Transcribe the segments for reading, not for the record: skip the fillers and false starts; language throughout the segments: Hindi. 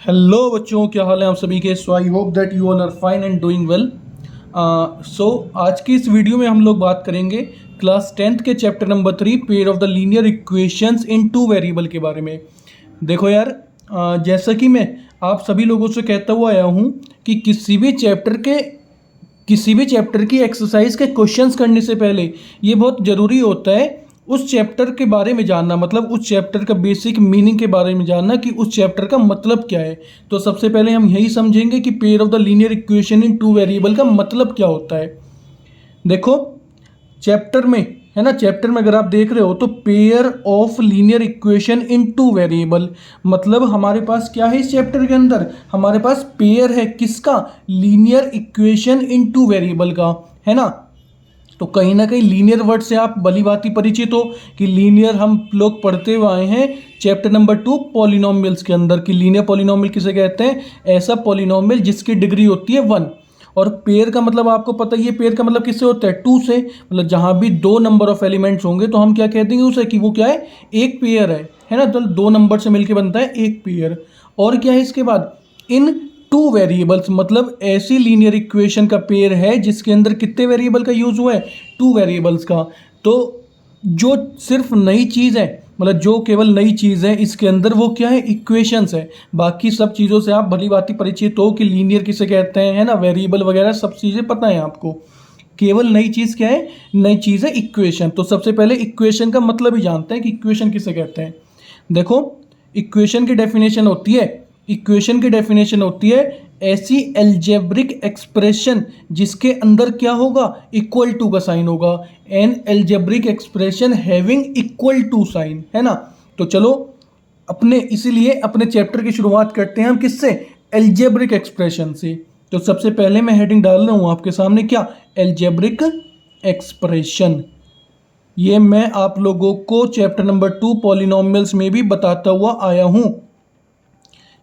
हेलो बच्चों, क्या हाल है आप सभी के। So I hope that you all are fine and doing well. So आज की इस वीडियो में हम लोग बात करेंगे क्लास 10th के chapter number 3 pair of the linear equations in two variable के बारे में। देखो यार, जैसा कि मैं आप सभी लोगों से कहता हुआ आया हूँ कि किसी भी चैप्टर की एक्सरसाइज के क्वेश्चंस करने से पहले ये बहुत ज़रूरी होता है उस चैप्टर के बारे में जानना, मतलब उस चैप्टर का बेसिक मीनिंग के बारे में जानना कि उस चैप्टर का मतलब क्या है। तो सबसे पहले हम यही समझेंगे कि pair of the linear equation in two variable का मतलब क्या होता है। देखो, चैप्टर में है ना, चैप्टर में अगर आप देख रहे हो तो pair of linear equation in two variable, मतलब हमारे पास क्या है इस चैप्टर के अंदर, हमारे पास पेयर है किसका, linear equation in two variable का, है ना। तो कहीं ना कहीं लीनियर वर्ड से आप भली भांति परिचित हो कि लीनियर हम लोग पढ़ते हुए आए हैं चैप्टर नंबर 2 पॉलिनोमियल्स के अंदर कि लीनियर पॉलिनोमियल किसे कहते हैं, ऐसा पॉलिनोमियल जिसकी डिग्री होती है 1। और पेयर का मतलब आपको पता ही है, पेयर का मतलब किससे होता है, 2 से। मतलब जहां भी दो नंबर ऑफ एलिमेंट्स होंगे तो हम क्या कह देंगे उसे कि वो क्या है, एक पेयर है ना। तो दो नंबर से मिलकर बनता है एक पेयर। और क्या है इसके बाद, इन टू वेरिएबल्स, मतलब ऐसी लीनियर इक्वेशन का पेयर है जिसके अंदर कितने वेरिएबल का यूज हुआ है, टू वेरिएबल्स का। तो जो सिर्फ नई चीज़ है, मतलब जो केवल नई चीज़ है इसके अंदर, वो क्या है, इक्वेशंस है। बाकी सब चीज़ों से आप भली भांति परिचित हो कि लीनियर किसे कहते हैं, है ना, वेरिएबल वगैरह सब चीज़ें पता है आपको। केवल नई चीज़ क्या है, नई चीज़ है इक्वेशन। तो सबसे पहले इक्वेशन का मतलब ही जानते हैं कि इक्वेशन किसे कहते हैं। देखो, इक्वेशन की डेफिनेशन होती है, इक्वेशन की डेफिनेशन होती है ऐसी एल्जेब्रिक एक्सप्रेशन जिसके अंदर क्या होगा, इक्वल टू का साइन होगा। An algebraic expression having equal to sign, है ना। तो चलो इसीलिए अपने चैप्टर की शुरुआत करते हैं हम किससे, एल्जेब्रिक एक्सप्रेशन से। तो सबसे पहले मैं हेडिंग डाल रहा हूं आपके सामने, क्या, एल्जेब्रिक एक्सप्रेशन। ये मैं आप लोगों को चैप्टर नंबर 2 पॉलिनोमियल्स में भी बताता हुआ आया हूं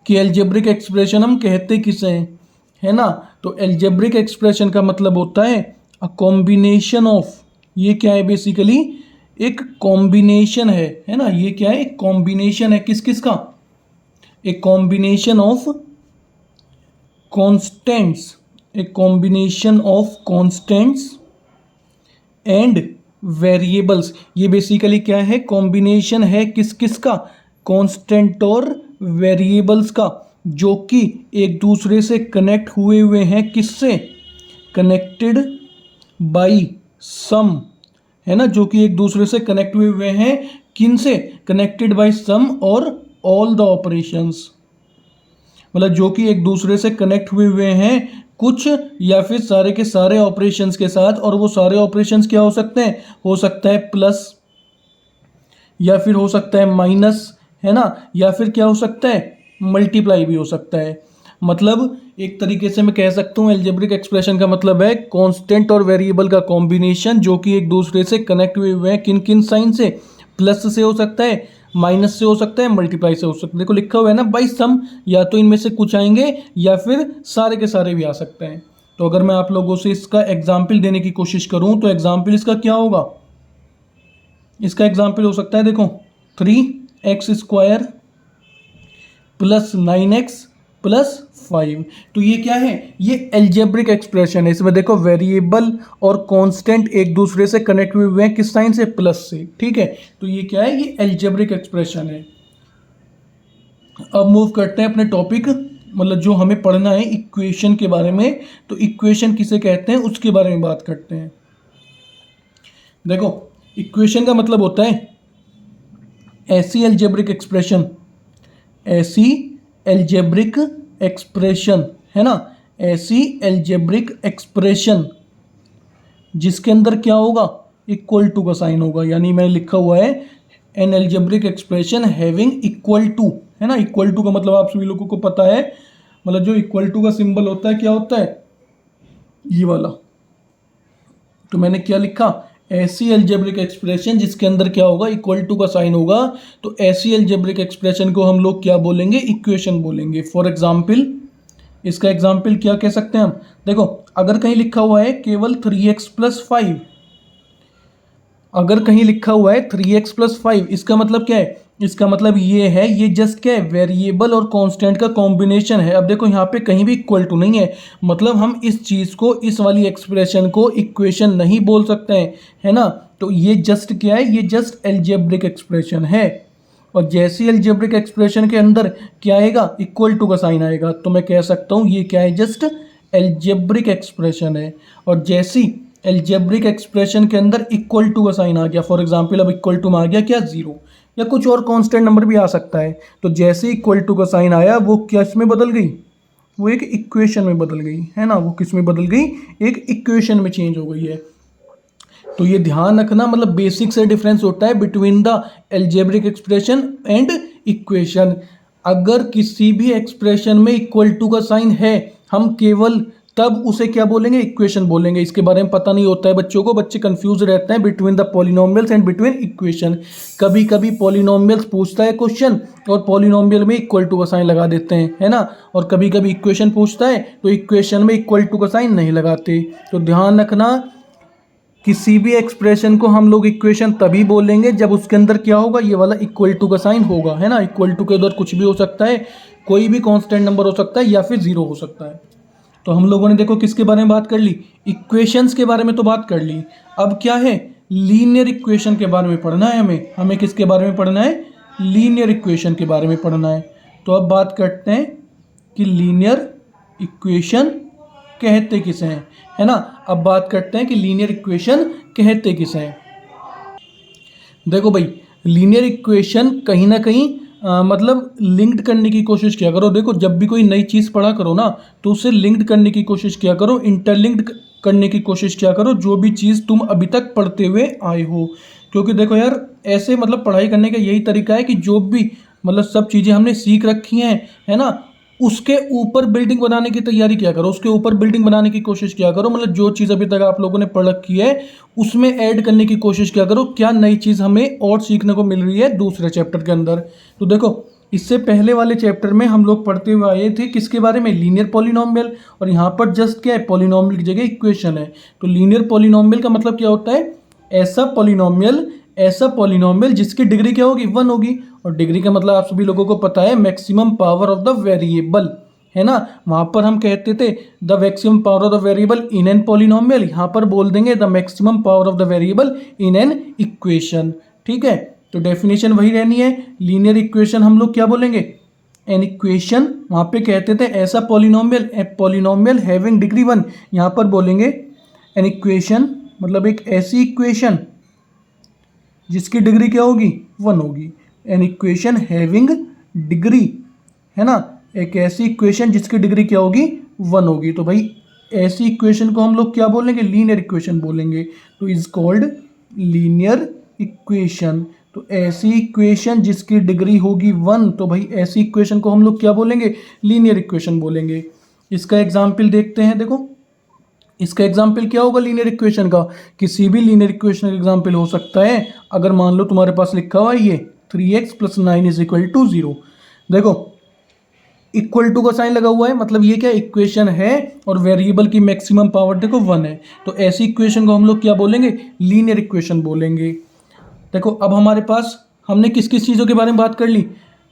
कि एल्जेब्रिक एक्सप्रेशन हम कहते किसे हैं, है ना। तो एल्जेब्रिक एक्सप्रेशन का मतलब होता है अ कॉम्बिनेशन ऑफ, ये क्या है, बेसिकली एक कॉम्बिनेशन है ना। ये क्या है, एक कॉम्बिनेशन है किस किस का, एक कॉम्बिनेशन ऑफ कॉन्स्टेंट्स, एक combination of constants and variables. ये बेसिकली क्या है, कॉम्बिनेशन है किस किस का, कांस्टेंट और वेरिएबल्स का, जो कि एक दूसरे से कनेक्ट हुए हुए हैं, किससे, कनेक्टेड बाय सम, है ना, जो कि एक दूसरे से कनेक्ट हुए हुए हैं, किन से, कनेक्टेड बाय सम और ऑल द ऑपरेशंस, मतलब जो कि एक दूसरे से कनेक्ट हुए हुए हैं कुछ या फिर सारे के सारे ऑपरेशंस के साथ। और वो सारे ऑपरेशंस क्या हो सकते हैं, हो सकता है प्लस, या फिर हो सकता है माइनस, है ना, या फिर क्या हो सकता है, मल्टीप्लाई भी हो सकता है। मतलब एक तरीके से मैं कह सकता हूँ एल्जेब्रिक एक्सप्रेशन का मतलब है कांस्टेंट और वेरिएबल का कॉम्बिनेशन जो कि एक दूसरे से कनेक्ट हुए हुए हैं, किन किन साइन से, प्लस से हो सकता है, माइनस से हो सकता है, मल्टीप्लाई से हो सकता है। देखो लिखा हुआ है ना बाई सम, या तो इनमें से कुछ आएंगे या फिर सारे के सारे भी आ सकते हैं। तो अगर मैं आप लोगों से इसका एग्जाम्पल देने की कोशिश करूं तो एग्जाम्पल इसका क्या होगा, इसका एग्जाम्पल हो सकता है, देखो 3x² प्लस 9x प्लस 5। तो ये क्या है, ये एल्जेब्रिक एक्सप्रेशन है। इसमें देखो वेरिएबल और कांस्टेंट एक दूसरे से कनेक्ट हुए हैं, किस साइन से, प्लस से, ठीक है। तो ये क्या है, ये एल्जेब्रिक एक्सप्रेशन है। अब मूव करते हैं अपने टॉपिक, मतलब जो हमें पढ़ना है इक्वेशन के बारे में। तो इक्वेशन किसे कहते हैं उसके बारे में बात करते हैं। देखो, इक्वेशन का मतलब होता है ऐसी एल्जेब्रिक एक्सप्रेशन, ऐसी एल्जेब्रिक एक्सप्रेशन, है ना, ऐसी एल्जेब्रिक एक्सप्रेशन जिसके अंदर क्या होगा, इक्वल टू का साइन होगा। यानी मैं लिखा हुआ है an algebraic expression having equal to, है ना। इक्वल टू का मतलब आप सभी लोगों को पता है, मतलब जो इक्वल टू का सिंबल होता है क्या होता है, ये वाला। तो मैंने क्या लिखा, ऐसी एल्जेब्रिक एक्सप्रेशन जिसके अंदर क्या होगा, इक्वल टू का साइन होगा। तो ऐसी एल्जेब्रिक एक्सप्रेशन को हम लोग क्या बोलेंगे, इक्वेशन बोलेंगे। फॉर एग्जाम्पल, इसका एग्जाम्पल क्या कह सकते हैं हम, देखो अगर कहीं लिखा हुआ है केवल 3x प्लस 5, अगर कहीं लिखा हुआ है 3x प्लस 5, इसका मतलब क्या है, इसका मतलब ये है, ये जस्ट क्या है, वेरिएबल और कांस्टेंट का कॉम्बिनेशन है। अब देखो यहाँ पे कहीं भी इक्वल टू नहीं है, मतलब हम इस चीज़ को, इस वाली एक्सप्रेशन को इक्वेशन नहीं बोल सकते हैं, है ना। तो ये जस्ट क्या है, ये जस्ट एल्जेब्रिक एक्सप्रेशन है। और जैसे एल्जेब्रिक एक्सप्रेशन के अंदर क्या आएगा, इक्वल टू का साइन आएगा, तो मैं कह सकता हूँ ये क्या है, जस्ट एल्जेब्रिक एक्सप्रेशन है। और जैसी एल्जेब्रिक एक्सप्रेशन के अंदर इक्वल टू का साइन आ गया, फॉर एग्जांपल अब इक्वल टू में आ गया क्या, जीरो, या कुछ और कांस्टेंट नंबर भी आ सकता है, तो जैसे इक्वल टू का साइन आया वो क्या इसमें बदल गई, वो एक इक्वेशन में बदल गई, है ना। वो किस में बदल गई, एक इक्वेशन में चेंज हो गई है। तो ये ध्यान रखना, मतलब बेसिक से डिफरेंस होता है between the algebraic expression and equation. अगर किसी भी एक्सप्रेशन में इक्वल टू का साइन है, हम केवल तब उसे क्या बोलेंगे, इक्वेशन बोलेंगे। इसके बारे में पता नहीं होता है बच्चों को, बच्चे कंफ्यूज रहते हैं between the polynomials and between equation. कभी कभी पॉलिनोमियल्स पूछता है क्वेश्चन और पॉलिनोमियल में इक्वल टू का साइन लगा देते हैं, है ना। और कभी कभी इक्वेशन पूछता है तो इक्वेशन में इक्वल टू का साइन नहीं लगाते। तो ध्यान रखना, किसी भी एक्सप्रेशन को हम लोग इक्वेशन तभी बोलेंगे जब उसके अंदर क्या होगा, ये वाला इक्वल टू का साइन होगा, है ना। इक्वल टू के उधर कुछ भी हो सकता है, कोई भी कांस्टेंट नंबर हो सकता है या फिर जीरो हो सकता है। तो हम लोगों ने देखो किसके बारे में बात कर ली, इक्वेशंस के बारे में तो बात कर ली। अब क्या है, लीनियर इक्वेशन के बारे में पढ़ना है हमें किसके बारे में पढ़ना है, लीनियर इक्वेशन के बारे में पढ़ना है। तो अब बात करते हैं कि लीनियर इक्वेशन कहते किसे हैं, है ना। अब बात करते हैं कि लीनियर इक्वेशन कहते किसे हैं। देखो भाई, लीनियर इक्वेशन कहीं ना कहीं मतलब लिंक्ड करने की कोशिश किया करो। देखो जब भी कोई नई चीज़ पढ़ा करो ना, तो उसे लिंक्ड करने की कोशिश किया करो, इंटरलिंक्ड करने की कोशिश किया करो जो भी चीज़ तुम अभी तक पढ़ते हुए आए हो। क्योंकि देखो यार, ऐसे मतलब पढ़ाई करने का यही तरीका है कि जो भी मतलब सब चीज़ें हमने सीख रखी हैं, है ना, उसके ऊपर बिल्डिंग बनाने की तैयारी किया करो, उसके ऊपर बिल्डिंग बनाने की कोशिश किया करो। मतलब जो चीज़ अभी तक आप लोगों ने पढ़ रखी है उसमें ऐड करने की कोशिश किया करो, क्या नई चीज़ हमें और सीखने को मिल रही है दूसरे चैप्टर के अंदर। तो देखो, इससे पहले वाले चैप्टर में हम लोग पढ़ते हुए आए थे किसके बारे में, लीनियर पॉलिनोमियल। और यहाँ पर जस्ट क्या है, पॉलिनोमियल की जगह इक्वेशन है। तो लीनियर पॉलिनोमियल का मतलब क्या होता है, ऐसा पॉलिनोमियल जिसकी डिग्री क्या होगी, 1 होगी। और डिग्री का मतलब आप सभी लोगों को पता है, maximum power of the variable, है ना। वहाँ पर हम कहते थे the maximum power of the variable in an polynomial, यहाँ पर बोल देंगे the maximum power of the variable in an equation. ठीक है, तो डेफिनेशन वही रहनी है। लीनियर इक्वेशन हम लोग क्या बोलेंगे, एन इक्वेशन। वहाँ पे कहते थे ऐसा polynomial, a polynomial having degree 1, यहाँ पर बोलेंगे एन इक्वेशन, मतलब एक ऐसी इक्वेशन जिसकी डिग्री क्या होगी, 1 होगी। एन इक्वेशन हैविंग डिग्री, है ना, एक ऐसी इक्वेशन जिसकी डिग्री क्या होगी, 1 होगी। तो भाई ऐसी इक्वेशन को हम लोग क्या बोलेंगे, लीनियर इक्वेशन बोलेंगे। तो इज कॉल्ड लीनियर इक्वेशन। तो ऐसी इक्वेशन जिसकी डिग्री होगी 1, तो भाई ऐसी इक्वेशन को हम लोग क्या बोलेंगे, लीनियर इक्वेशन बोलेंगे। इसका एग्जाम्पल देखते हैं। देखो इसका एग्जाम्पल क्या होगा लीनियर इक्वेशन का, किसी भी लीनियर इक्वेशन का एग्जाम्पल हो सकता है। अगर मान लो तुम्हारे पास लिखा हुआ है ये 3x + 9 = 0। देखो इक्वल टू का साइन लगा हुआ है, मतलब ये क्या इक्वेशन है, और वेरिएबल की मैक्सिमम पावर देखो 1 है। तो ऐसी इक्वेशन को हम लोग क्या बोलेंगे, लीनियर इक्वेशन बोलेंगे। देखो अब हमारे पास हमने किस किस चीज़ों के बारे में बात कर ली,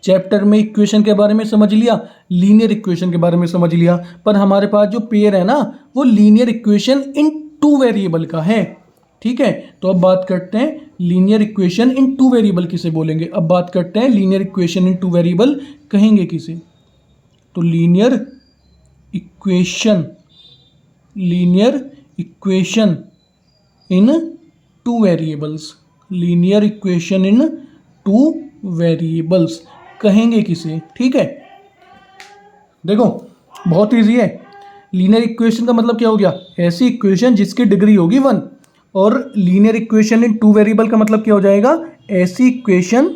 चैप्टर में इक्वेशन के बारे में समझ लिया, लीनियर इक्वेशन के बारे में समझ लिया, पर हमारे पास जो पेयर है ना, वो लीनियर इक्वेशन इन 2 वेरिएबल का है। ठीक है, तो अब बात करते हैं लीनियर इक्वेशन इन 2 वेरिएबल किसे बोलेंगे। अब बात करते हैं लीनियर इक्वेशन इन 2 वेरिएबल कहेंगे किसे। तो लीनियर इक्वेशन इन 2 वेरिएबल्स, लीनियर इक्वेशन इन 2 वेरिएबल्स कहेंगे किसे। ठीक है, देखो बहुत इजी है। लीनियर इक्वेशन का मतलब क्या हो गया, ऐसी इक्वेशन जिसकी डिग्री होगी 1। और लीनियर इक्वेशन इन 2 वेरिएबल का मतलब क्या हो जाएगा, ऐसी इक्वेशन,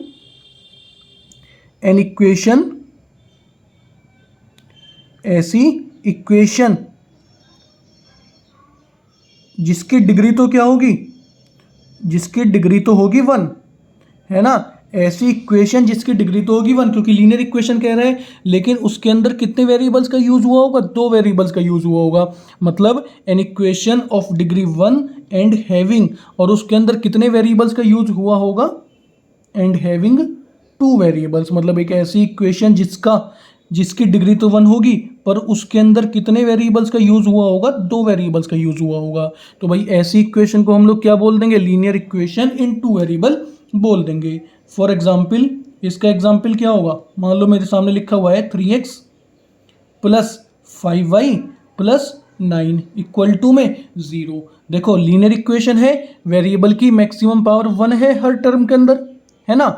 ऐसी इक्वेशन जिसकी डिग्री तो क्या होगी, जिसकी डिग्री तो होगी 1, है ना। ऐसी इक्वेशन जिसकी डिग्री तो होगी 1, क्योंकि लीनियर इक्वेशन कह रहा है, लेकिन उसके अंदर कितने वेरिएबल्स का यूज हुआ होगा, 2 वेरिएबल्स का यूज हुआ होगा। मतलब an equation of degree 1 and having, और उसके अंदर कितने वेरिएबल्स का यूज हुआ होगा, एंड हैविंग टू वेरिएबल्स, मतलब एक ऐसी इक्वेशन जिसकी डिग्री तो 1 होगी पर उसके अंदर कितने वेरिएबल्स का यूज हुआ होगा, 2 वेरिएबल्स का यूज हुआ होगा। तो भाई ऐसी इक्वेशन को हम लोग क्या बोल देंगे, linear equation in two variable बोल देंगे। फॉर एग्जाम्पल इसका एग्जाम्पल क्या होगा, मान लो मेरे सामने लिखा हुआ है 3x plus 5y plus 9 equal to में 0। देखो लीनियर इक्वेशन है, वेरिएबल की मैक्सिमम पावर 1 है हर टर्म के अंदर, है ना,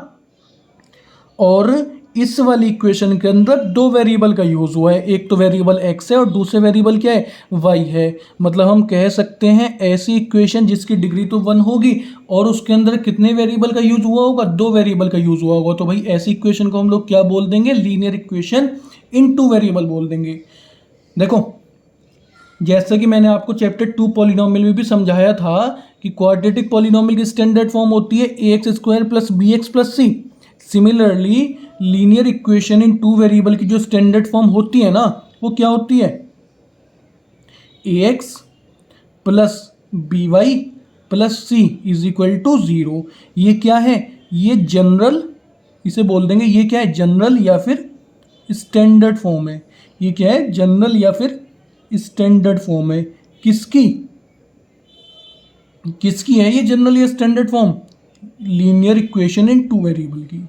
और इस वाली इक्वेशन के अंदर 2 वेरिएबल का यूज हुआ है, एक तो वेरिएबल x है और दूसरे वेरिएबल क्या है, y है। मतलब हम कह सकते हैं ऐसी इक्वेशन जिसकी डिग्री तो 1 होगी और उसके अंदर कितने वेरिएबल का यूज हुआ होगा, 2 वेरिएबल का यूज हुआ होगा। तो भाई ऐसी इक्वेशन को हम लोग क्या बोल देंगे, linear equation in two variable बोल देंगे। देखो जैसे कि मैंने आपको चैप्टर 2 पॉलिनोमियल में भी समझाया था कि क्वाड्रेटिक पॉलिनोमियल की स्टैंडर्ड फॉर्म होती है ax square plus bx plus c। Similarly linear equation in two variable की जो स्टैंडर्ड फॉर्म होती है ना, वो क्या होती है, ax plus by plus c is equal to 0। ये क्या है, ये जनरल, इसे बोल देंगे ये क्या है, जनरल या फिर स्टैंडर्ड फॉर्म है। ये क्या है, जनरल या फिर स्टैंडर्ड फॉर्म है। किसकी है ये जनरल या standard form, linear equation in two variable की।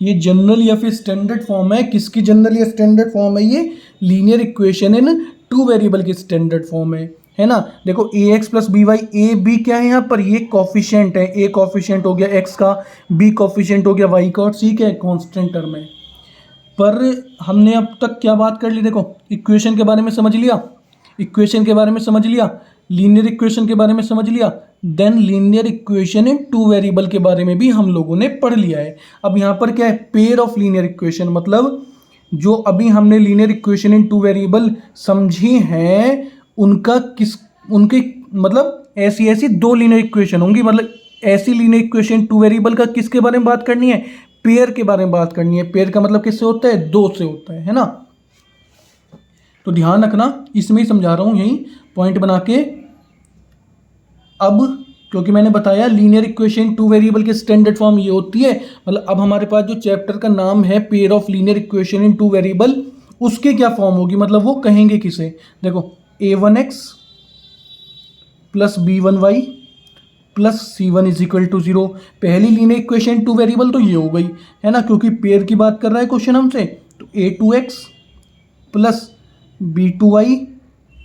ये जनरल या फिर स्टैंडर्ड फॉर्म है, किसकी जनरल या स्टैंडर्ड फॉर्म है, ये linear equation in two variable की स्टैंडर्ड फॉर्म है ना। देखो ax plus b y, a b क्या है यहाँ पर, ये कॉफिशिएंट है, a कॉफिशिएंट हो गया x का, b कॉफिशिएंट हो गया y का और c क्या है, कांस्टेंट टर्म है। पर हमने अब तक क्या बात कर ली, देखो इक्वेशन के बारे में समझ लिया, इक्वेशन के बारे में समझ लिया, लीनियर इक्वेशन के बारे में समझ लिया, then linear equation in two variable के बारे में भी हम लोगों ने पढ़ लिया है। अब यहाँ पर क्या है, पेयर ऑफ लीनियर इक्वेशन, मतलब जो अभी हमने linear equation in two variable समझी हैं उनके मतलब ऐसी 2 लीनियर इक्वेशन होंगी। मतलब ऐसी लीनियर इक्वेशन टू वेरिएबल का किसके बारे में बात करनी है, पेयर के बारे में बात करनी है। पेयर का मतलब किससे होता है, 2 से होता है ना। तो ध्यान रखना, इसमें ही समझा रहा हूं यही पॉइंट बना के। अब क्योंकि मैंने बताया लीनियर इक्वेशन टू वेरिएबल की स्टैंडर्ड फॉर्म ये होती है, मतलब अब हमारे पास जो चैप्टर का नाम है pair of linear equation in two variable, उसके क्या फॉर्म होगी, मतलब वो कहेंगे किसे, देखो a1x plus b1y plus c1 is equal to 0। पहली लीनियर इक्वेशन टू वेरिएबल तो ये हो गई, है ना, क्योंकि पेयर की बात कर रहा है क्वेश्चन हमसे। तो a2x plus b2y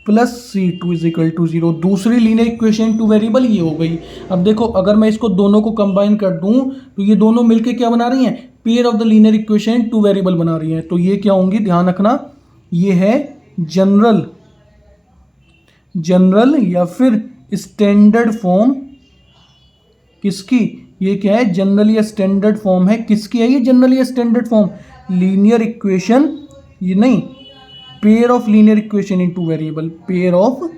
plus c2 is equal to 0। दूसरी लीनियर इक्वेशन टू वेरिएबल ये हो गई। अब देखो अगर मैं इसको दोनों को कंबाइन कर दूं तो ये दोनों मिलके क्या बना रही हैं, pair of the linear equation two variable बना रही हैं। तो ये क्या होंगी, ध्यान रखना, ये है जनरल या फिर स्टैंडर्ड फॉर्म। किसकी, ये क्या है, जनरल या स्टैंडर्ड फॉर्म है। किसकी है ये जनरल या स्टैंडर्ड फॉर्म, लीनियर इक्वेशन, ये नहीं, pair of linear equation in two variable, pair of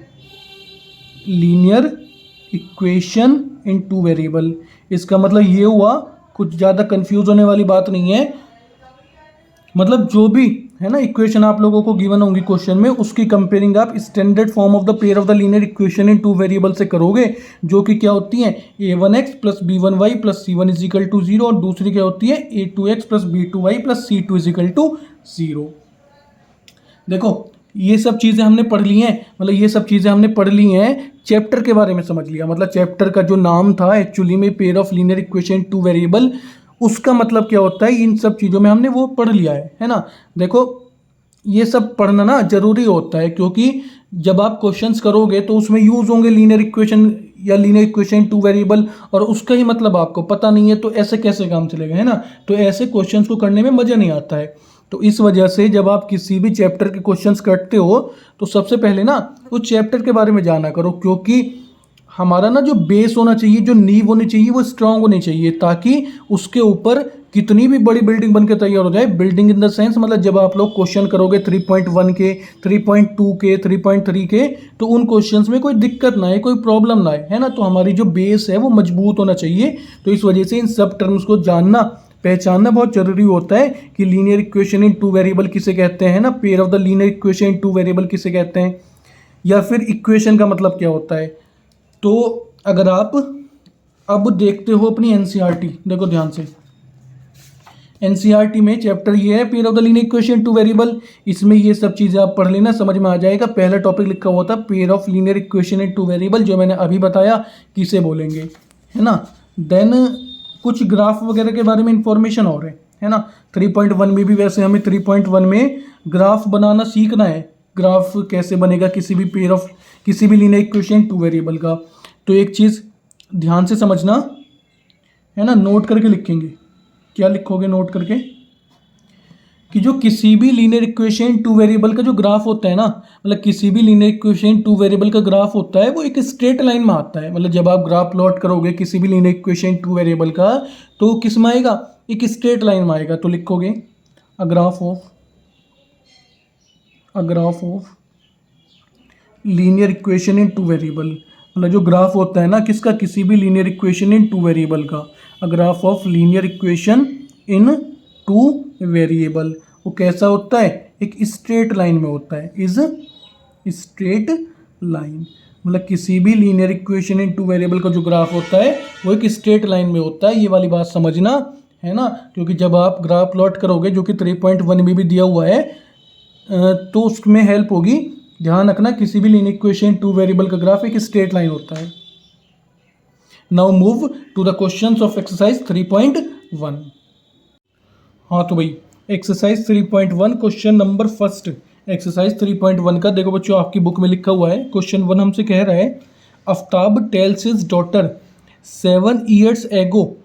linear equation in two variable. इसका मतलब ये हुआ, कुछ ज़्यादा कंफ्यूज होने वाली बात नहीं है। मतलब जो भी है ना इक्वेशन आप लोगों को गिवन होंगी क्वेश्चन में, उसकी कंपेयरिंग आप standard form of the pair of the linear equation in two variable से करोगे, जो कि क्या होती है, a1x plus b1y plus c1 is equal to 0, और दूसरी क्या होती है, a2x plus b2y plus c2 is equal to 0। देखो ये सब चीज़ें हमने पढ़ ली हैं, मतलब ये सब चीज़ें हमने पढ़ ली हैं, चैप्टर के बारे में समझ लिया। मतलब चैप्टर का जो नाम था एक्चुअली में pair of linear equation two variable, उसका मतलब क्या होता है, इन सब चीज़ों में हमने वो पढ़ लिया है ना। देखो ये सब पढ़ना ना ज़रूरी होता है, क्योंकि जब आप क्वेश्चंस करोगे तो उसमें यूज़ होंगे लीनियर इक्वेशन या लीनियर इक्वेशन टू वेरिएबल, और उसका ही मतलब आपको पता नहीं है, तो ऐसे कैसे काम चलेगा, है ना। तो ऐसे क्वेश्चंस को करने में मज़ा नहीं आता है। तो इस वजह से जब आप किसी भी चैप्टर के क्वेश्चंस करते हो तो सबसे पहले ना उस चैप्टर के बारे में जाना करो, क्योंकि हमारा ना जो बेस होना चाहिए, जो नींव होनी चाहिए, वो स्ट्रांग होनी चाहिए, ताकि उसके ऊपर कितनी भी बड़ी बिल्डिंग बन के तैयार हो जाए। बिल्डिंग इन द सेंस मतलब जब आप लोग क्वेश्चन करोगे 3.1 के, 3.2 के, 3.3 के, तो उन क्वेश्चंस में कोई दिक्कत ना आए, कोई प्रॉब्लम ना आए, है ना। तो हमारी जो बेस है वो मजबूत होना चाहिए। तो इस वजह से इन सब टर्म्स को जानना, पहचानना बहुत जरूरी होता है कि linear equation in two variable किसे कहते हैं ना, pair of the linear equation in two variable किसे कहते हैं, या फिर इक्वेशन का मतलब क्या होता है। तो अगर आप अब देखते हो अपनी एनसीईआरटी, देखो ध्यान से। एनसीईआरटी में चैप्टर ये है pair of the linear equation two variable. इसमें ये सब चीज़ें आप पढ़ लेना, समझ में आ जाएगा। पहला टॉपिक लिखा हुआ था pair of linear equation in two variable, जो मैंने अभी बताया किसे बोलेंगे, है ना। देन कुछ ग्राफ वगैरह के बारे में इंफॉर्मेशन और है ना। 3.1 में भी वैसे हमें 3.1 में ग्राफ बनाना सीखना है। ग्राफ कैसे बनेगा किसी भी पेयर ऑफ किसी भी लीनियर इक्वेशन टू वेरिएबल का। तो एक चीज़ ध्यान से समझना, है ना, नोट करके लिखेंगे। क्या लिखोगे नोट करके? कि जो किसी भी लीनियर इक्वेशन टू वेरिएबल का जो ग्राफ होता है ना, मतलब किसी भी लीनियर इक्वेशन टू वेरिएबल का ग्राफ होता है वो एक स्ट्रेट लाइन में आता है। मतलब जब आप ग्राफ प्लॉट करोगे किसी भी लीनियर इक्वेशन टू वेरिएबल का, तो किस में आएगा? एक स्ट्रेट लाइन में आएगा। तो लिखोगे a graph of linear equation in two variable. मतलब जो ग्राफ होता है ना किसका? किसी भी linear equation in two variable का। A graph of linear equation in two variable वो कैसा होता है? एक स्ट्रेट लाइन में होता है, इज स्ट्रेट लाइन। मतलब किसी भी linear equation in two variable का जो ग्राफ होता है वो एक स्ट्रेट लाइन में होता है। ये वाली बात समझना, है ना। क्योंकि जब आप ग्राफ प्लॉट करोगे, जो कि 3.1 में भी दिया हुआ है, तो उसमें हेल्प होगी। ध्यान रखना किसी भी लीनियर इक्वेशन टू वेरिएबल का ग्राफ एक स्ट्रेट लाइन होता है। Now move to the questions of exercise 3.1। हाँ तो भाई exercise 3.1 question number first. Exercise 3.1 का देखो बच्चों, आपकी बुक में लिखा हुआ है। क्वेश्चन 1 हमसे कह रहा है Aftab tells his daughter 7 years ago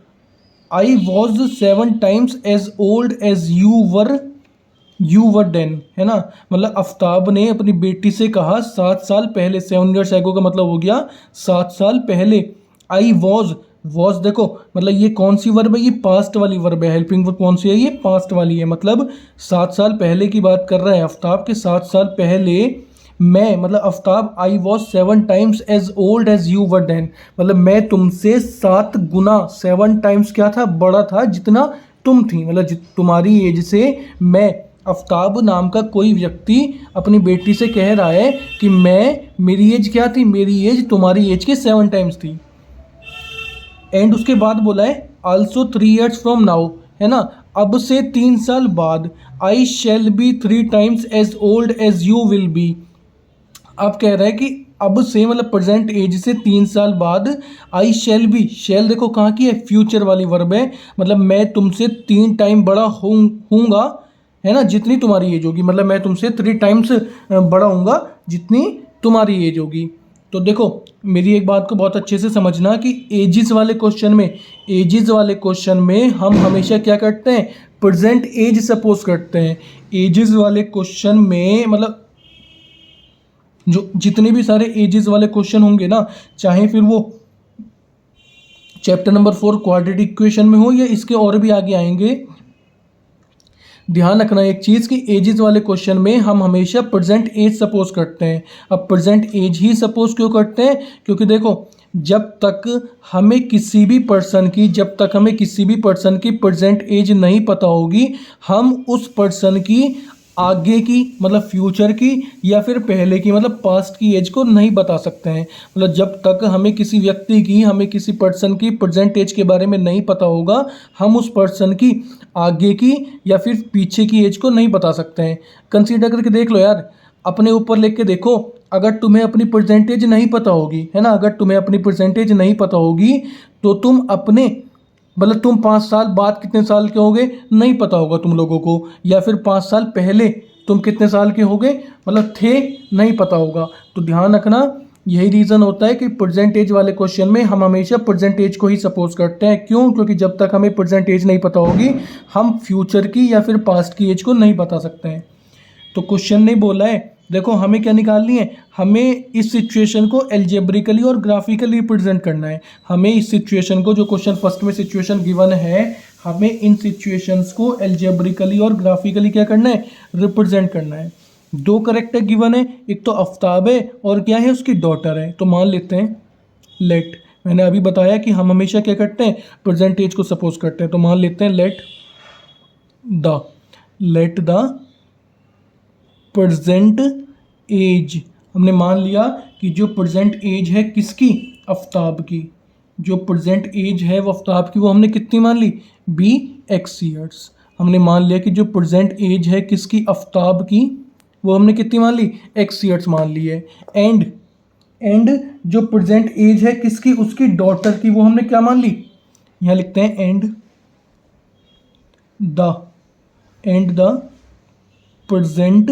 I was 7 times as old as you were then, है ना। मतलब आफ्ताब ने अपनी बेटी से कहा 7 साल पहले। 7 years एगो का मतलब हो गया 7 साल पहले। आई वॉज देखो मतलब ये कौन सी वर्ब है? ये पास्ट वाली वर्ब है। हेल्पिंग वर्ब कौन सी है? ये पास्ट वाली है। मतलब 7 साल पहले की बात कर रहा है आफ्ताब के। 7 साल पहले मैं, मतलब Aftab, I was 7 times as old as you were then. मतलब मैं तुमसे 7 गुना 7 times क्या था? बड़ा था जितना तुम थी। मतलब तुम्हारी एज से मैं, आफ्ताब नाम का कोई व्यक्ति अपनी बेटी से कह रहा है कि मेरी एज क्या थी? मेरी एज तुम्हारी एज के 7 times थी। एंड उसके बाद बोला है आल्सो 3 years फ्रॉम नाउ, है ना। अब से 3 साल बाद I shall be 3 times as old as you will be. अब कह रहा है कि अब से, मतलब प्रेजेंट एज से 3 साल बाद आई शैल बी। शैल देखो कहाँ की है? फ्यूचर वाली वर्ब है। मतलब मैं तुमसे 3 टाइम बड़ा हूँगा, है ना, जितनी तुम्हारी एज होगी। मतलब मैं तुमसे 3 times बड़ा हूँगा जितनी तुम्हारी एज होगी। तो देखो मेरी एक बात को बहुत अच्छे से समझना कि एजिस वाले क्वेश्चन में हम हमेशा क्या करते हैं? प्रेजेंट एज सपोज करते हैं। एजिस वाले क्वेश्चन में मतलब जो जितने भी सारे एजिस वाले क्वेश्चन होंगे ना, चाहे फिर वो चैप्टर नंबर 4 क्वाड्रेटिक इक्वेशन में हो या इसके और भी आगे आएंगे, ध्यान रखना एक चीज़ कि एजेस वाले क्वेश्चन में हम हमेशा प्रेजेंट एज सपोज करते हैं। अब प्रेजेंट एज ही सपोज क्यों करते हैं? क्योंकि देखो जब तक हमें किसी भी पर्सन की प्रेजेंट एज नहीं पता होगी, हम उस पर्सन की आगे की, मतलब फ्यूचर की, या फिर पहले की, मतलब पास्ट की एज को नहीं बता सकते हैं। मतलब जब तक हमें किसी पर्सन की प्रेजेंट एज के बारे में नहीं पता होगा, हम उस पर्सन की आगे की या फिर पीछे की एज को नहीं बता सकते हैं। कंसीडर करके देख लो यार, अपने ऊपर लेके के देखो। अगर तुम्हें अपनी परसेंटेज नहीं पता होगी, है ना, अगर तुम्हें अपनी परसेंटेज नहीं पता होगी तो तुम अपने, मतलब तुम 5 साल बाद कितने साल के होगे नहीं पता होगा तुम लोगों को, या फिर 5 साल पहले तुम कितने साल के होगे, मतलब थे, नहीं पता होगा। तो ध्यान रखना यही रीज़न होता है कि परसेंटेज वाले क्वेश्चन में हम हमेशा परसेंटेज को ही सपोज करते हैं। क्यों? क्योंकि जब तक हमें परसेंटेज नहीं पता होगी, हम फ्यूचर की या फिर पास्ट की एज को नहीं बता सकते हैं। तो क्वेश्चन ने बोला है, देखो हमें क्या निकालनी है? हमें इस सिचुएशन को एल्जेब्रिकली और ग्राफिकली रिप्रेजेंट करना है। हमें इस सिचुएशन को, जो क्वेश्चन फर्स्ट में सिचुएशन गिवन है, हमें इन सिचुएशंस को एल्जेब्रिकली और ग्राफिकली क्या करना है? रिप्रेजेंट करना है। 2 कैरेक्टर गिवन है, एक तो आफ्ताब है और क्या है? उसकी डॉटर है। तो मान लेते हैं लेट, मैंने अभी बताया कि हम हमेशा क्या करते हैं? प्रेजेंटेज को सपोज करते हैं। तो मान लेते हैं लेट द प्रेजेंट एज। हमने मान लिया कि जो प्रेजेंट एज है किसकी? आफ्ताब की। जो प्रेजेंट एज है वो आफ्ताब की वो हमने कितनी मान ली, बी एक्स ईयर्स। हमने मान लिया कि जो प्रेजेंट एज है किसकी, आफ्ताब की, वो हमने कितनी मान ली, एक्स ईयर्स मान ली है। एंड जो प्रेजेंट एज है किसकी, उसकी डॉटर की, वो हमने क्या मान ली, यहाँ लिखते हैं एंड द प्रेजेंट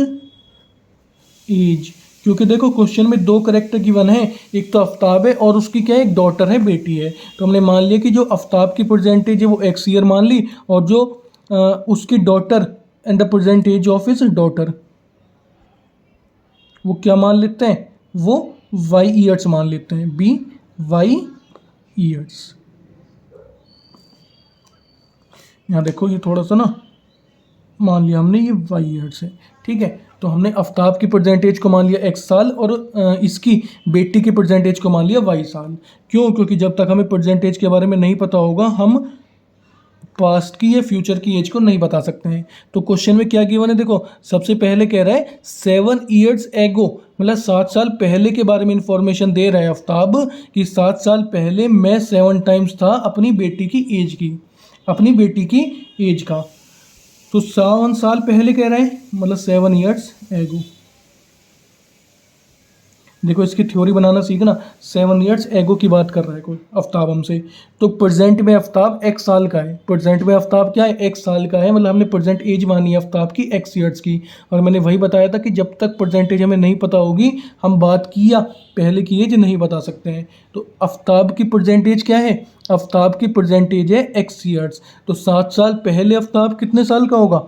एज, क्योंकि देखो क्वेश्चन में दो करेक्टर गिवन है, एक तो आफ्ताब है और उसकी क्या है, एक डॉटर है, बेटी है। तो हमने मान लिया कि जो आफ्ताब की प्रेजेंट एज है वो एक्स ईयर मान ली, और जो उसकी daughter and the present age of his daughter, वो क्या मान लेते हैं, वो वाई ईयर्स मान लेते हैं, बी वाई ईयर्स। यहाँ देखो ये थोड़ा सा ना मान लिया हमने ये वाई ईयर्स है, ठीक है। तो हमने आफ्ताब की परसेंटेज को मान लिया एक्स साल और इसकी बेटी की परसेंटेज को मान लिया वाई साल। क्यों, क्योंकि जब तक हमें परसेंटेज के बारे में नहीं पता होगा हम पास्ट की या फ्यूचर की एज को नहीं बता सकते हैं। तो क्वेश्चन में क्या गिवन है, देखो सबसे पहले कह रहा है 7 ईयर्स एगो, मतलब 7 साल पहले के बारे में इंफॉर्मेशन दे रहा है आफ्ताब कि 7 साल पहले मैं 7 टाइम्स था अपनी बेटी की एज की, अपनी बेटी की एज का। तो 7 साल पहले कह रहा है, मतलब 7 ईयर्स एगो। देखो इसकी थ्योरी बनाना सीखना, 7 ईयर्स एगो की बात कर रहा है कोई आफ्ताब हमसे। तो प्रेजेंट में आफ्ताब एक्स साल का है, प्रेजेंट में आफ्ताब क्या है, एक्स साल का है, मतलब हमने प्रेजेंट एज मानी है आफ्ताब की एक्स ईयर्स की। और मैंने वही बताया था कि जब तक प्रेजेंट एज हमें नहीं पता होगी हम बात की या पहले की एज नहीं बता सकते हैं। तो आफ्ताब की प्रेजेंट एज क्या है, आफ्ताब की प्रेजेंट एज है एक्स ईयर्स। तो 7 साल पहले आफ्ताब कितने साल का होगा,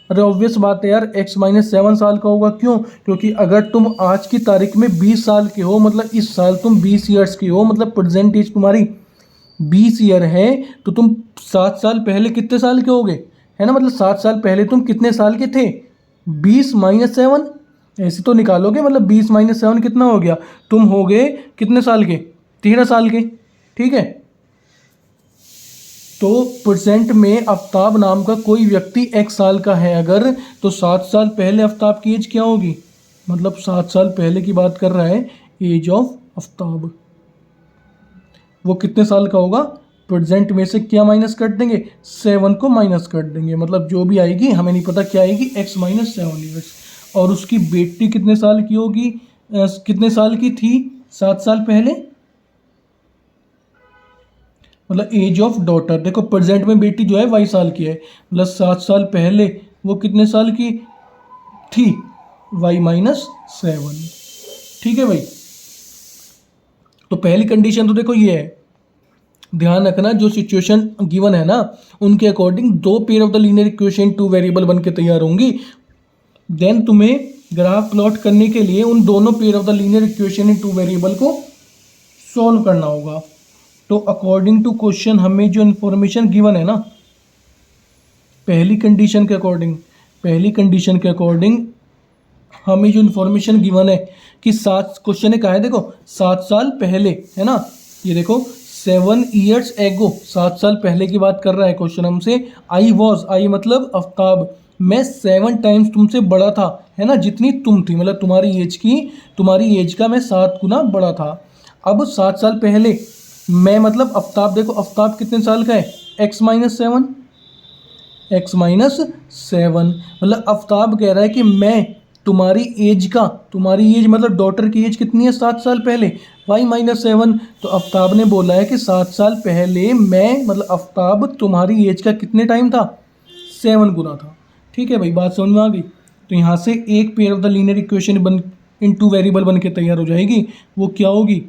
अरे ऑब्वियस बात है यार, x-7 साल का होगा। क्यों, क्योंकि अगर तुम आज की तारीख में 20 साल के हो, मतलब इस साल तुम 20 ईयर्स के हो, मतलब प्रेजेंट एज तुम्हारी 20 ईयर है, तो तुम 7 साल पहले कितने साल के होगे, है ना। मतलब 7 साल पहले तुम कितने साल के थे, 20-7, ऐसे तो निकालोगे, मतलब 20-7 कितना हो गया, तुम हो गए कितने साल के, 13 साल के, ठीक है। तो प्रेजेंट में आफ्ताब नाम का कोई व्यक्ति एक साल का है अगर, तो 7 साल पहले आफ्ताब की एज क्या होगी, मतलब 7 साल पहले की बात कर रहा है, एज ऑफ आफ्ताब वो कितने साल का होगा, प्रेजेंट में से क्या माइनस कर देंगे, 7 को माइनस कर देंगे, मतलब जो भी आएगी हमें नहीं पता क्या आएगी, x-7 ईयर्स। और उसकी बेटी कितने साल की होगी, कितने साल की थी 7 साल पहले, मतलब एज ऑफ डॉटर। देखो प्रेजेंट में बेटी जो है 22 साल की है, मतलब 7 साल पहले वो कितने साल की थी, y-7, ठीक है भाई। तो पहली कंडीशन तो देखो ये है, ध्यान रखना जो सिचुएशन गिवन है ना उनके अकॉर्डिंग दो pair of the linear equation 2 variable बन के तैयार होंगी। देन तुम्हें ग्राफ प्लॉट करने के लिए उन दोनों pair of the linear equation in 2 variable को सॉल्व करना होगा। तो अकॉर्डिंग टू क्वेश्चन हमें जो इन्फॉर्मेशन गिवन है ना, पहली कंडीशन के अकॉर्डिंग हमें जो इन्फॉर्मेशन गिवन है कि 7, क्वेश्चन ने कहा है देखो 7 साल पहले, है ना, ये देखो 7 ईयर्स एगो, 7 साल पहले की बात कर रहा है क्वेश्चन हमसे। आई मतलब आफ्ताब, मैं 7 टाइम्स तुमसे बड़ा था, है ना, जितनी तुम थी, मतलब तुम्हारी एज का मैं 7 गुना बड़ा था। अब 7 साल पहले मैं मतलब आफ्ताब, देखो आफ्ताब कितने साल का है, x-7, मतलब आफ्ताब कह रहा है कि मैं तुम्हारी एज मतलब डॉटर की एज कितनी है 7 साल पहले, y-7। तो आफ्ताब ने बोला है कि 7 साल पहले मैं मतलब आफ्ताब तुम्हारी एज का कितने टाइम था, 7 गुना था, ठीक है भाई, बात समझ में आ गई। तो यहाँ से एक pair of the linear equation in 2 variable बन के तैयार हो जाएगी, वो क्या होगी,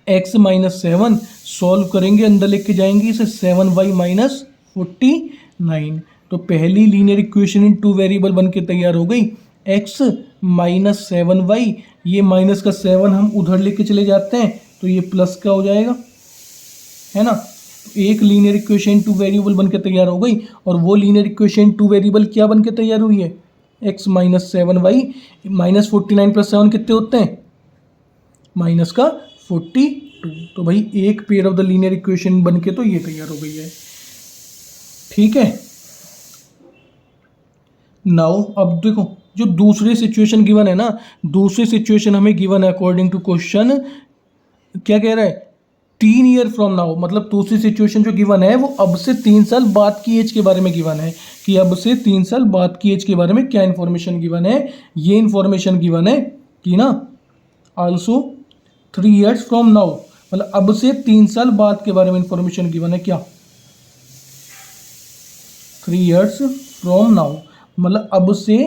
x-7 सॉल्व करेंगे, अंदर लेके जाएंगे इसे, 7y-49। तो पहली लीनियर इक्वेशन इन 2 वेरिएबल बन के तैयार हो गई, x-7y, ये माइनस का 7 हम उधर लेके चले जाते हैं तो ये प्लस का हो जाएगा, है ना। तो एक लीनियर इक्वेशन 2 वेरिएबल बन के तैयार हो गई, और वो लीनियर इक्वेशन 2 वेरिएबल क्या बन के तैयार हुई है, x-7y, -49 + 7 कितने होते हैं, माइनस का 42। तो भाई एक pair of the linear equation बन के तो ये तैयार हो गई है, ठीक है। नाउ अब देखो जो दूसरी सिचुएशन गिवन है ना, दूसरी सिचुएशन हमें गिवन है अकॉर्डिंग टू क्वेश्चन, क्या कह रहा है, 3 ईयर फ्रॉम नाउ, मतलब दूसरी सिचुएशन जो गिवन है वो अब से 3 साल बाद की एज के बारे में गिवन है, कि अब से 3 साल बाद की एज के बारे में क्या इन्फॉर्मेशन गिवन है, ये इन्फॉर्मेशन गिवन है कि ना आल्सो 3 ईयर्स फ्रॉम नाउ, मतलब अब से 3 साल बाद के बारे में इन्फॉर्मेशन गिवन है क्या, 3 ईयर्स फ्रॉम नाउ, मतलब अब से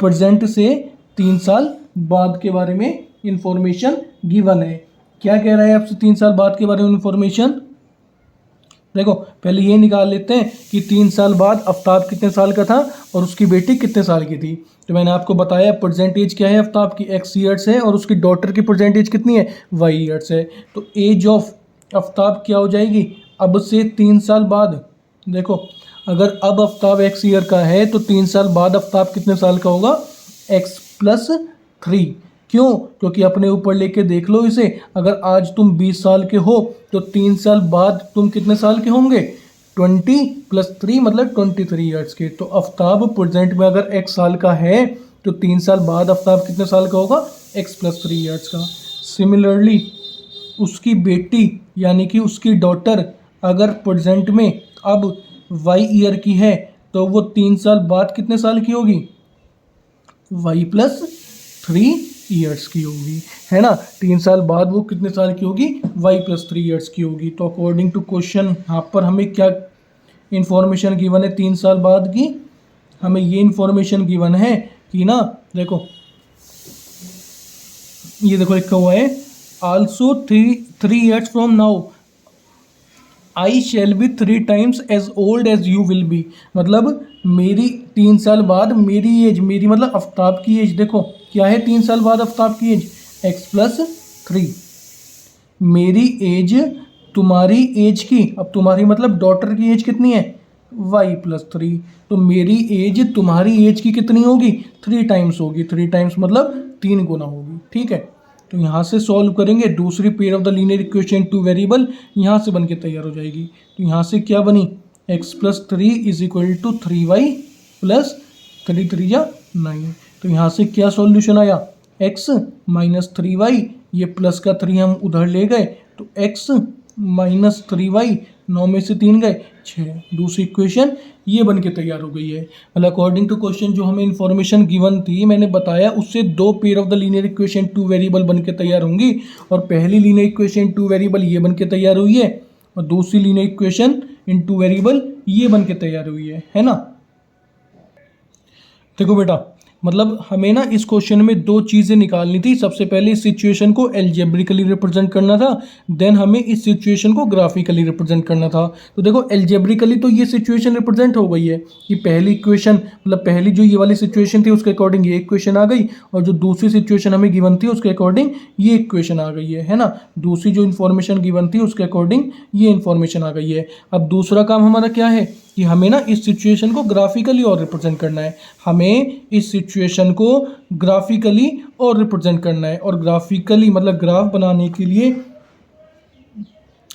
प्रेजेंट से 3 साल बाद के बारे में इंफॉर्मेशन गिवन है। क्या कह रहा है आपसे 3 साल बाद के बारे में इंफॉर्मेशन? देखो पहले ये निकाल लेते हैं कि 3 साल बाद आफ्ताब कितने साल का था और उसकी बेटी कितने साल की थी। तो मैंने आपको बताया प्रेजेंट एज क्या है आफ्ताब की, x ईयर्स है, और उसकी डॉटर की प्रेजेंट एज कितनी है, y ईयर्स है। तो एज ऑफ आफ्ताब क्या हो जाएगी अब से 3 साल बाद। देखो अगर अब आफ्ताब x ईयर का है तो 3 साल बाद आफ्ताब कितने साल का होगा, x+3। क्यों? क्योंकि अपने ऊपर लेके देख लो इसे, अगर आज तुम 20 साल के हो तो 3 साल बाद तुम कितने साल के होंगे, 20+3 मतलब 23 ईयर्स के। तो आफ्ताब प्रेजेंट में अगर x साल का है तो 3 साल बाद आफ्ताब कितने साल का होगा, x+3 ईयर्स का। सिमिलरली उसकी बेटी यानी कि उसकी डॉटर अगर प्रेजेंट में अब y ईयर की है तो वो 3 साल बाद कितने साल की होगी, y+3 ईयर्स की होगी, है ना। 3 साल बाद वो कितने साल की होगी, y+3 ईयर्स की होगी। तो अकॉर्डिंग टू क्वेश्चन यहाँ पर हमें क्या इंफॉर्मेशन गिवन है 3 साल बाद की, हमें ये इंफॉर्मेशन गिवन है कि ना, देखो ये देखो लिखा हुआ है also 3 years from now I shall be 3 times as old as you will be. मतलब मेरी 3 साल बाद मेरी एज, मेरी मतलब आफ्ताब की एज, देखो क्या है 3 साल बाद आफ्ताब की एज, x+3। मेरी एज तुम्हारी एज की, अब तुम्हारी मतलब डॉटर की एज कितनी है, y+3। तो मेरी एज तुम्हारी एज की कितनी होगी, 3 टाइम्स होगी। 3 टाइम्स मतलब 3 गुना होगी, ठीक है। तो यहाँ से सॉल्व करेंगे, दूसरी pair of the linear equation 2 variable यहाँ से बन के तैयार हो जाएगी। तो यहाँ से क्या बनी, x+3 is equal to 3y plus 3 3 9। तो यहाँ से क्या सॉल्यूशन आया, x माइनस 3y, ये प्लस का 3 हम उधर ले गए तो x माइनस 3y, 9 में से 3 गए 6। दूसरी इक्वेशन ये बन के तैयार हो गई है। मतलब अकॉर्डिंग टू क्वेश्चन जो हमें इन्फॉर्मेशन गिवन थी, मैंने बताया उससे 2 pair of the linear equation 2 variable बन के तैयार होंगी, और पहली लीनियर इक्वेशन 2 वेरिएबल ये बन के तैयार हुई है, और दूसरी लीनियर इक्वेशन इन 2 वेरिएबल ये बन के तैयार हुई है ना। देखो बेटा, मतलब हमें ना इस क्वेश्चन में 2 चीज़ें निकालनी थी। सबसे पहले इस सिचुएशन को एल्जेब्रिकली रिप्रेजेंट करना था, देन हमें इस सिचुएशन को ग्राफिकली रिप्रेजेंट करना था। तो देखो एल्जेब्रिकली तो ये सिचुएशन रिप्रेजेंट हो गई है कि पहली इक्वेशन, मतलब पहली जो ये वाली सिचुएशन थी उसके अकॉर्डिंग ये इक्वेशन आ गई, और जो दूसरी सिचुएशन हमें गिवन थी उसके अकॉर्डिंग ये इक्वेशन आ गई है ना। दूसरी जो इन्फॉर्मेशन गिवन थी उसके अकॉर्डिंग ये इन्फॉर्मेशन आ गई है। अब दूसरा काम हमारा क्या है कि हमें ना इस सिचुएशन को ग्राफिकली और रिप्रेजेंट करना है। हमें इस सिचुएशन को ग्राफिकली और रिप्रेजेंट करना है, और ग्राफिकली मतलब ग्राफ बनाने के लिए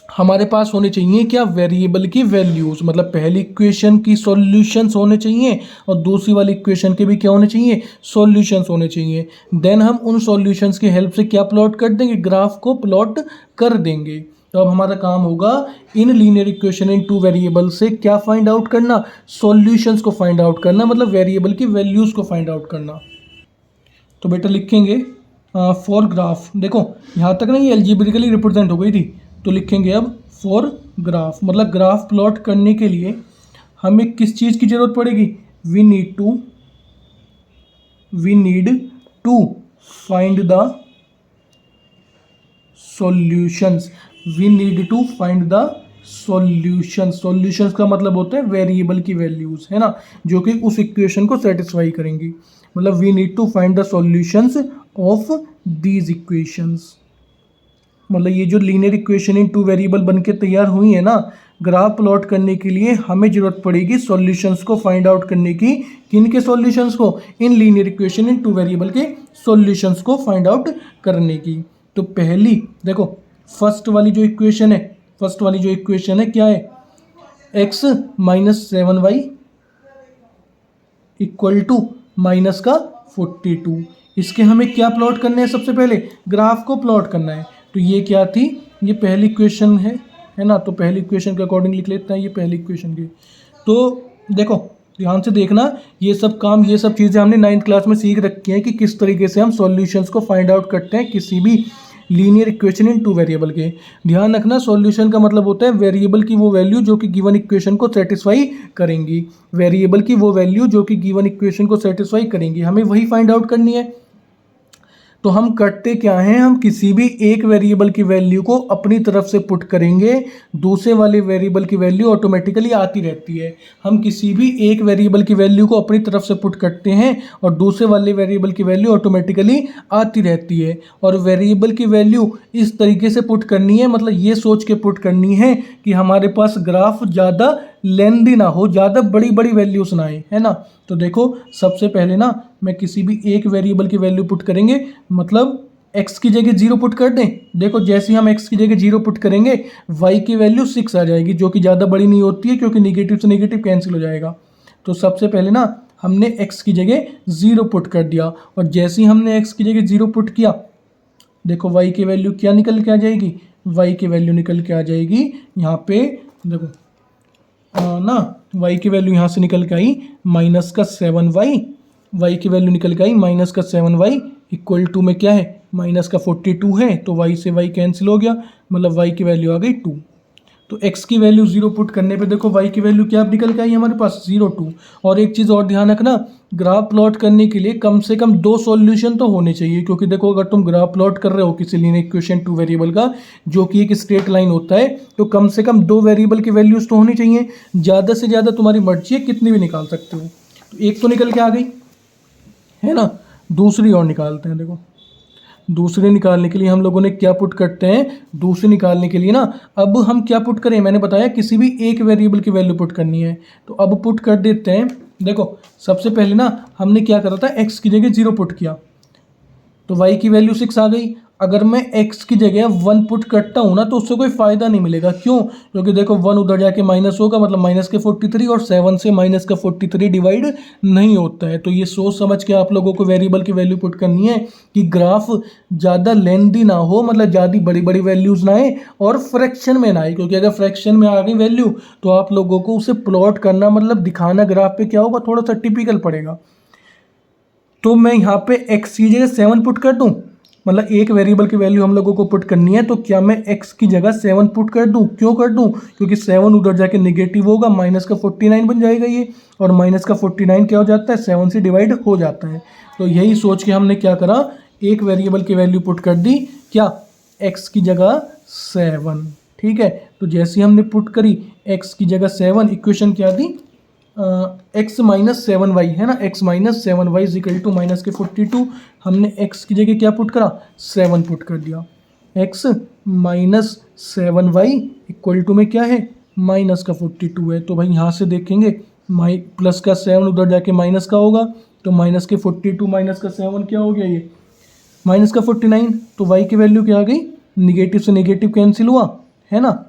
हमारे पास होने चाहिए क्या, वेरिएबल की वैल्यूज। मतलब पहली इक्वेशन की सॉल्यूशंस होने चाहिए और दूसरी वाली इक्वेशन के भी क्या होने चाहिए, सॉल्यूशंस होने चाहिए। देन हम उन सॉल्यूशंस की हेल्प से क्या प्लॉट कर देंगे, ग्राफ को प्लॉट कर देंगे। तो अब हमारा काम होगा in linear equation in 2 variable से क्या फाइंड आउट करना, सॉल्यूशंस को फाइंड आउट करना, मतलब वेरिएबल की वैल्यूज को फाइंड आउट करना। तो बेटा लिखेंगे फॉर ग्राफ, देखो यहाँ तक ना ये एल्जेब्रिकली रिप्रेजेंट हो गई थी, तो लिखेंगे अब फॉर ग्राफ, मतलब ग्राफ प्लॉट करने के लिए हमें किस चीज़ की ज़रूरत पड़ेगी, we need to find the solutions. We need to find the solutions. Solutions का मतलब होता है वेरिएबल की वैल्यूज, है ना, जो कि उस इक्वेशन को सेटिस्फाई करेंगी। मतलब we need to find the solutions of these equations. मतलब ये जो लीनियर इक्वेशन इन 2 वेरिएबल बन के तैयार हुई है ना, ग्राफ प्लॉट करने के लिए हमें जरूरत पड़ेगी सॉल्यूशंस को फाइंड आउट करने की। किन के सॉल्यूशंस को, in linear equation in 2 variable के सॉल्यूशंस को फाइंड आउट करने की। तो पहली देखो फर्स्ट वाली जो इक्वेशन है क्या है, x minus 7y equal to minus का 42। इसके हमें क्या प्लॉट करना है, सबसे पहले ग्राफ को प्लॉट करना है। तो ये क्या थी, ये पहली इक्वेशन है ना, तो पहली इक्वेशन के अकॉर्डिंग लिख लेते हैं ये पहली इक्वेशन की। तो देखो ध्यान से देखना, ये सब काम, ये सब चीज़ें हमने 9th क्लास में सीख रखी हैं कि किस तरीके से हम सॉल्यूशंस को फाइंड आउट करते हैं किसी भी linear equation in two variable के। ध्यान रखना, सॉल्यूशन का मतलब होता है वेरिएबल की वो वैल्यू जो कि गिवन इक्वेशन को सेटिस्फाई करेंगी। वेरिएबल की वो वैल्यू जो कि गिवन इक्वेशन को सेटिस्फाई करेंगी, हमें वही फाइंड आउट करनी है। तो हम करते क्या हैं, हम किसी भी एक वेरिएबल की वैल्यू को अपनी तरफ से पुट करेंगे, दूसरे वाले वेरिएबल की वैल्यू ऑटोमेटिकली आती रहती है। हम किसी भी एक वेरिएबल की वैल्यू को अपनी तरफ से पुट करते हैं और दूसरे वाले वेरिएबल की वैल्यू ऑटोमेटिकली आती रहती है। और वेरिएबल की वैल्यू इस तरीके से पुट करनी है, मतलब ये सोच के पुट करनी है कि हमारे पास ग्राफ ज़्यादा लेंदी ना हो, ज़्यादा बड़ी बड़ी वैल्यूज ना आए, है ना। तो देखो सबसे पहले ना मैं किसी भी एक वेरिएबल की वैल्यू पुट करेंगे, मतलब x की जगह 0 पुट कर दें। देखो जैसे ही हम x की जगह 0 पुट करेंगे y की वैल्यू 6 आ जाएगी, जो कि ज़्यादा बड़ी नहीं होती है क्योंकि निगेटिव से निगेटिव कैंसिल हो जाएगा। तो सबसे पहले ना हमने x की जगह 0 पुट कर दिया, और जैसे ही हमने x की जगह 0 पुट किया, देखो y की वैल्यू क्या निकल के आ जाएगी, y की वैल्यू निकल के आ जाएगी यहाँ पे, देखो ना y की वैल्यू यहाँ से निकल के आई -7y, y की वैल्यू निकल के आई -7y इक्वल टू में क्या है -42 है, तो y से y कैंसिल हो गया, मतलब y की वैल्यू आ गई 2। तो x की वैल्यू 0 पुट करने पे देखो y की वैल्यू क्या निकल के आई हमारे पास 0.2। और एक चीज़ और ध्यान रखना, ग्राफ प्लॉट करने के लिए कम से कम 2 सॉल्यूशन तो होने चाहिए, क्योंकि देखो अगर तुम ग्राफ प्लॉट कर रहे हो किसी लीनियर इक्वेशन टू वेरिएबल का जो कि एक स्ट्रेट लाइन होता है, तो कम से कम 2 वेरिएबल की वैल्यूज तो होनी चाहिए। ज़्यादा से ज़्यादा तुम्हारी मर्जी है, कितनी भी निकाल सकते हो। तो एक तो निकल के आ गई, है ना। दूसरी और निकालते हैं। देखो दूसरे निकालने के लिए हम लोगों ने क्या पुट करते हैं, दूसरे निकालने के लिए ना अब हम क्या पुट करें, मैंने बताया किसी भी एक वेरिएबल की वैल्यू पुट करनी है, तो अब पुट कर देते हैं। देखो सबसे पहले ना हमने क्या करा था, x की जगह 0 पुट किया, तो y की वैल्यू 6 आ गई। अगर मैं x की जगह 1 पुट करता हूँ ना तो उससे कोई फ़ायदा नहीं मिलेगा। क्यों? क्योंकि देखो 1 उधर जाके माइनस होगा, मतलब माइनस के 43, और 7 से माइनस का 43 डिवाइड नहीं होता है। तो ये सोच समझ के आप लोगों को वेरिएबल की वैल्यू पुट करनी है कि ग्राफ ज़्यादा लेंदी ना हो, मतलब ज़्यादा बड़ी बड़ी वैल्यूज़ ना आए और फ्रैक्शन में ना आए, क्योंकि अगर फ्रैक्शन में आ गई वैल्यू तो आप लोगों को उसे प्लॉट करना, मतलब दिखाना ग्राफ पे क्या होगा, थोड़ा सा टिपिकल पड़ेगा। तो मैं यहाँ पे x की जगह 7 पुट कर दूँ, मतलब एक वेरिएबल की वैल्यू हम लोगों को पुट करनी है, तो क्या मैं x की जगह 7 पुट कर दूँ? क्यों कर दूँ? क्योंकि 7 उधर जाके नेगेटिव होगा, माइनस का 49 बन जाएगा ये, और माइनस का 49 क्या हो जाता है, 7 से डिवाइड हो जाता है। तो यही सोच के हमने क्या करा, एक वेरिएबल की वैल्यू पुट कर दी, क्या, x की जगह 7। ठीक है, तो जैसे हमने पुट करी x की जगह 7, इक्वेशन क्या दी, x -7y, है ना, x -7y equal to minus के 42। हमने x की जगह क्या पुट करा, 7 पुट कर दिया। x -7y इक्वल टू में क्या है, माइनस का 42 है। तो भाई यहाँ से देखेंगे प्लस का 7 उधर जाके माइनस का होगा, तो माइनस के 42 माइनस का 7 क्या हो गया, ये माइनस का 49। तो y की वैल्यू क्या आ गई, निगेटिव से निगेटिव कैंसिल हुआ, है ना,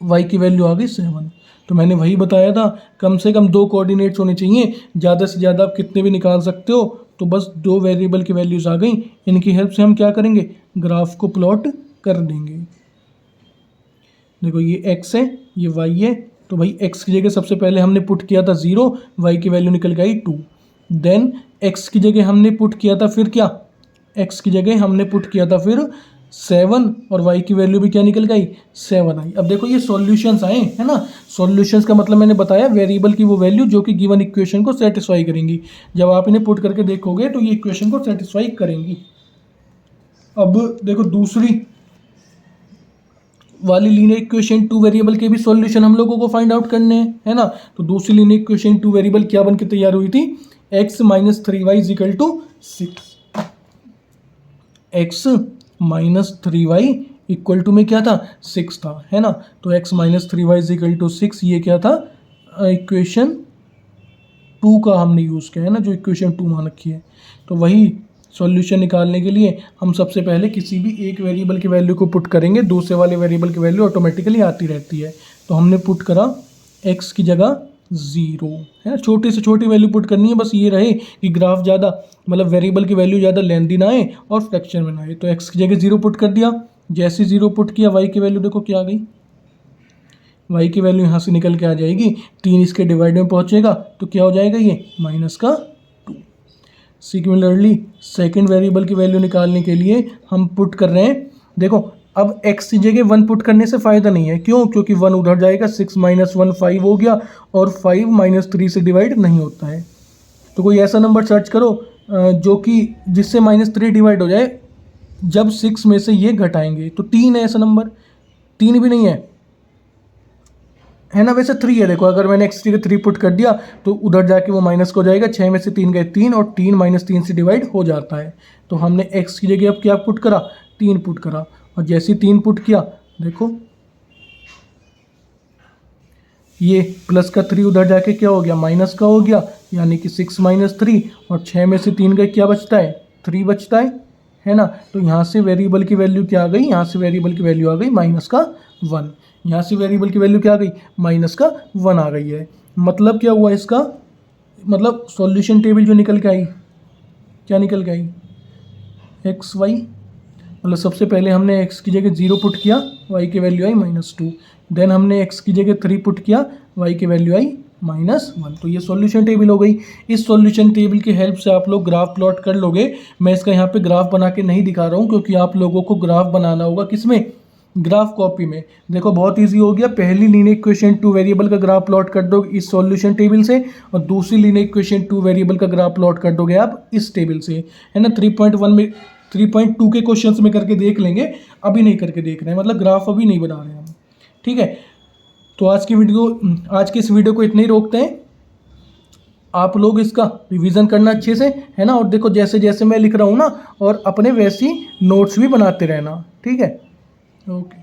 y की वैल्यू आ गई 7। तो मैंने वही बताया था, कम से कम 2 कोऑर्डिनेट्स होने चाहिए, ज़्यादा से ज़्यादा आप कितने भी निकाल सकते हो। तो बस 2 वेरिएबल की वैल्यूज़ आ गई, इनकी हेल्प से हम क्या करेंगे, ग्राफ को प्लॉट कर देंगे। देखो ये x है, ये y है, तो भाई x की जगह सबसे पहले हमने पुट किया था 0, y की वैल्यू निकल गई 2। देन x की जगह हमने पुट किया था फिर क्या, x की जगह हमने पुट किया था फिर 7, और y की वैल्यू भी क्या निकल गई, 7 आई। अब देखो ये सॉल्यूशंस आए, है ना। सॉल्यूशंस का मतलब मैंने बताया वेरिएबल की वो वैल्यू जो कि गिवन इक्वेशन को सेटिस्फाई करेंगी। जब आप इन्हें पुट करके देखोगे तो ये इक्वेशन को सेटिस्फाई करेंगी। अब देखो दूसरी वाली लीनियर इक्वेशन टू वेरिएबल के भी सॉल्यूशन हम लोगों को फाइंड आउट करने हैं, है ना। तो दूसरी लीनियर इक्वेशन टू वेरिएबल क्या बन के तैयार हुई थी, x -3y equal to 6। x -3y equal to में क्या था, 6 था, है ना। तो x -3y इक्वल टू 6, ये क्या था, इक्वेशन 2 का हमने यूज़ किया है ना, जो इक्वेशन 2 मान रखी है। तो वही सॉल्यूशन निकालने के लिए हम सबसे पहले किसी भी एक वेरिएबल की वैल्यू को पुट करेंगे, दूसरे वाले वेरिएबल की वैल्यू ऑटोमेटिकली आती रहती है। तो हमने पुट करा x की जगह 0, है, छोटी से छोटी वैल्यू पुट करनी है, बस ये रहे कि ग्राफ ज़्यादा, मतलब वेरिएबल की वैल्यू ज़्यादा लेंदी ना आए और फ्रैक्शन में ना आए। तो x की जगह 0 पुट कर दिया, जैसे 0 पुट किया y की वैल्यू देखो क्या आ गई, y की वैल्यू यहाँ से निकल के आ जाएगी, 3 इसके डिवाइड में पहुँचेगा तो क्या हो जाएगा ये -2। सिमिलरली सेकेंड वेरिएबल की वैल्यू निकालने के लिए हम पुट कर रहे हैं, देखो अब x की जगह 1 पुट करने से फ़ायदा नहीं है, क्यों? क्योंकि 1 उधर जाएगा, 6 - 1 5 हो गया, और 5 - 3 से डिवाइड नहीं होता है। तो कोई ऐसा नंबर सर्च करो जो कि जिससे -3 डिवाइड हो जाए जब 6 में से ये घटाएंगे। तो 3 है ऐसा नंबर, 3 भी नहीं है ना, वैसे 3 है। देखो अगर मैंने x की जगह 3 पुट कर दिया तो उधर जाके वो माइनस को जाएगा, 6 में से 3 गए 3, और 3 - 3 से डिवाइड हो जाता है। तो हमने x की जगह अब क्या पुट करा, 3 पुट करा, और जैसे 3 पुट किया देखो ये प्लस का 3 उधर जाके क्या हो गया, माइनस का हो गया, यानी कि 6 - 3, और 6 में से 3 गए क्या बचता है, 3 बचता है ना। तो यहाँ से वेरिएबल की वैल्यू क्या आ गई, यहाँ से वेरिएबल की वैल्यू आ गई -1, यहाँ से वेरिएबल की वैल्यू क्या आ गई, -1 आ गई है। मतलब क्या हुआ इसका, मतलब सॉल्यूशन टेबल जो निकल के आई, क्या निकल के आई, एक्स वाई, मतलब सबसे पहले हमने x की जगह 0 पुट किया, y की वैल्यू आई -2, देन हमने x की जगह 3 पुट किया, y की वैल्यू आई -1। तो ये सॉल्यूशन टेबल हो गई। इस सॉल्यूशन टेबल की हेल्प से आप लोग ग्राफ प्लॉट कर लोगे। मैं इसका यहाँ पे ग्राफ बना के नहीं दिखा रहा हूँ, क्योंकि आप लोगों को ग्राफ बनाना होगा किसमें, ग्राफ कॉपी में। देखो बहुत इजी हो गया, पहली लीनियर इक्वेशन 2 वेरिएबल का ग्राफ प्लॉट कर दोगे इस सॉल्यूशन टेबल से, और दूसरी लीनियर इक्वेशन 2 वेरिएबल का ग्राफ प्लॉट कर दोगे आप इस टेबल से, है ना। 3.1 में 3.2 के क्वेश्चंस में करके देख लेंगे, अभी नहीं करके देख रहे हैं, मतलब ग्राफ अभी नहीं बना रहे हैं हम, ठीक है। तो आज की इस वीडियो को इतने ही रोकते हैं। आप लोग इसका रिवीजन करना अच्छे से, है ना, और देखो जैसे जैसे मैं लिख रहा हूँ ना, और अपने वैसी नोट्स भी बनाते रहना, ठीक है। ओके।